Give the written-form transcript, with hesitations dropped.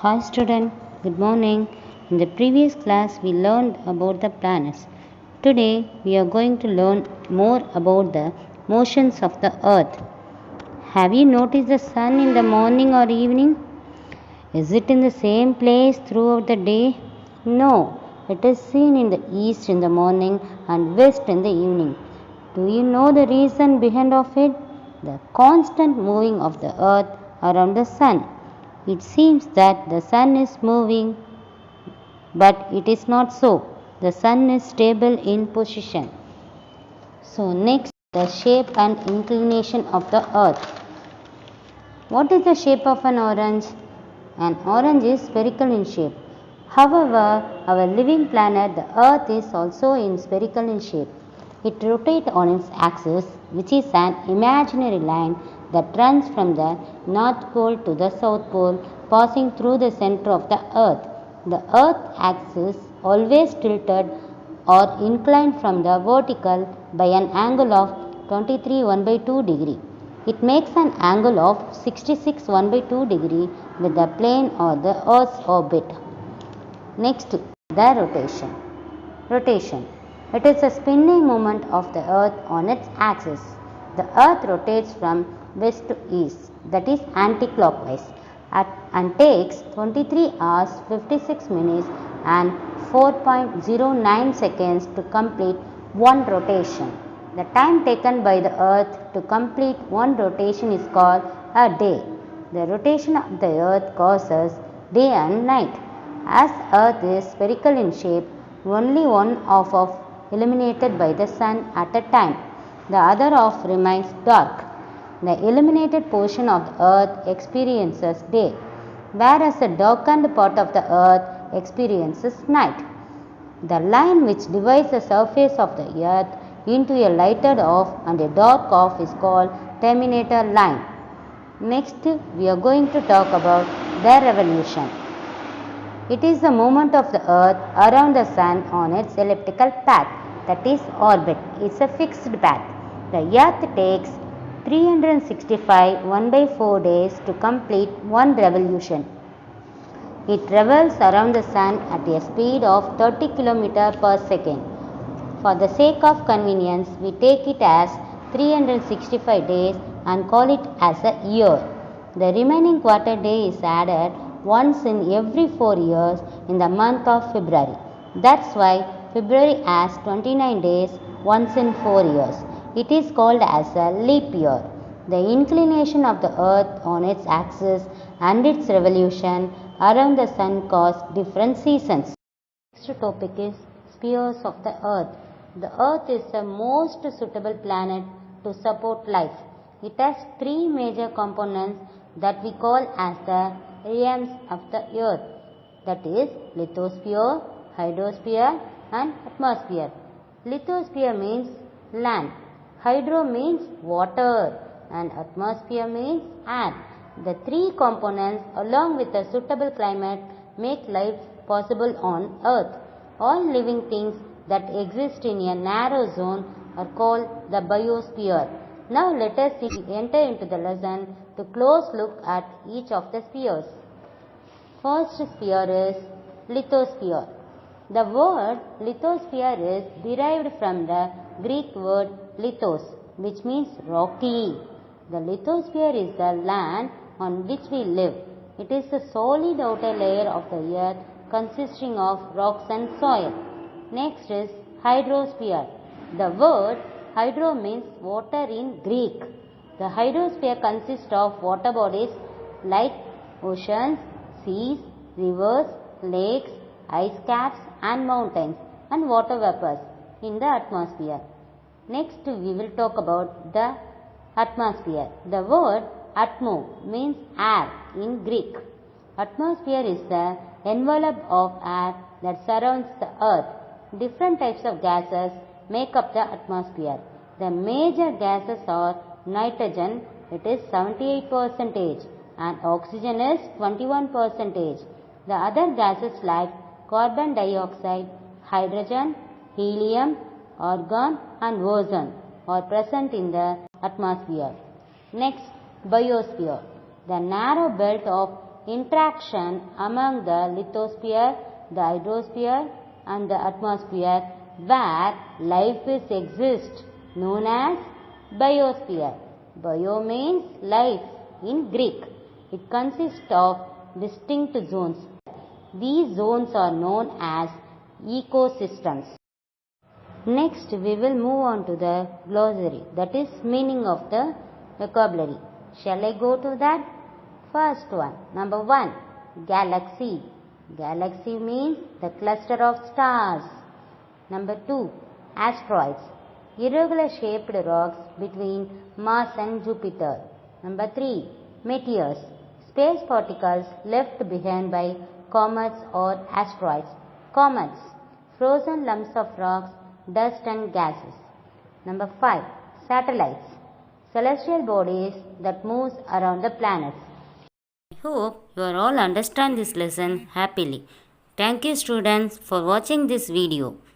Hi student, good morning. In the previous class we learned about the planets. Today we are going to learn more about the motions of the earth. Have you noticed the sun in the morning or evening? Is it in the same place throughout the day? No, it is seen in the east in the morning and west in the evening. Do you know the reason behind of it? The constant moving of the earth around the sun. It seems that the sun is moving, but it is not so. The sun is stable in position. So next, the shape and inclination of the earth. What is the shape of an orange? An orange is spherical in shape. However, our living planet, the earth, is also in spherical in shape. It rotates on its axis, which is an imaginary line that runs from the North Pole to the South Pole, passing through the center of the earth. The earth axis always tilted or inclined from the vertical by an angle of 23 1 by 2 degree. It makes an angle of 66 1 by 2 degree with the plane or the earth's orbit. Next, the rotation. Rotation. It is a spinning movement of the earth on its axis. The earth rotates from west to east, that is anti-clockwise, and takes 23 hours 56 minutes and 4.09 seconds to complete one rotation. The time taken by the earth to complete one rotation is called a day. The rotation of the earth causes day and night. As earth is spherical in shape, only one half of illuminated by the sun at a time. The other half remains dark. The illuminated portion of the earth experiences day, whereas the darkened part of the earth experiences night. The line which divides the surface of the earth into a lighted half and a dark half is called terminator line. Next, we are going to talk about the revolution. It is the movement of the earth around the sun on its elliptical path, that is orbit. It's a fixed path. The earth takes 365 1 by 4 days to complete one revolution. It revolves around the sun at a speed of 30 km per second. For the sake of convenience, we take it as 365 days and call it as a year. The remaining quarter day is added once in every 4 years in the month of February. That's why February has 29 days once in 4 years. It is called as a leap year. The inclination of the earth on its axis and its revolution around the sun cause different seasons. Next topic is spheres of the earth. The earth is the most suitable planet to support life. It has three major components that we call as the realms of the earth, that is lithosphere, hydrosphere and atmosphere. Lithosphere means land, hydro means water and atmosphere means air. The three components along with a suitable climate make life possible on earth. All living things that exist in a narrow zone are called the biosphere. Now let us enter into the lesson to close look at each of the spheres. First sphere is lithosphere. The word lithosphere is derived from the Greek word lithos, which means rocky. The lithosphere is the land on which we live. It is a solid outer layer of the earth consisting of rocks and soil. Next is hydrosphere. The word hydro means water in Greek. The hydrosphere consists of water bodies like oceans, seas, rivers, lakes, ice caps and mountains and water vapors in the atmosphere. Next we will talk about the atmosphere. The word atmo means air in Greek. Atmosphere is the envelope of air that surrounds the earth. Different types of gases make up the atmosphere. The major gases are nitrogen, it is 78%, and oxygen is 21%. The other gases like carbon dioxide, hydrogen, helium, argon and ozone are present in the atmosphere. Next, biosphere. The narrow belt of interaction among the lithosphere, the hydrosphere and the atmosphere where life is exist, known as biosphere. Bio means life in Greek. It consists of distinct zones. These zones are known as ecosystems. Next, we will move on to the glossary, that is meaning of the vocabulary. Shall I go to that? First one, number 1, galaxy. Galaxy means the cluster of stars. Number 2, asteroids. Irregular shaped rocks between Mars and Jupiter. Number 3, meteors. Space particles left behind by comets or asteroids. Comets, frozen lumps of rocks, dust and gases. Number 5, satellites. Celestial bodies that moves around the planets. I hope you are all understand this lesson happily. Thank you students for watching this video.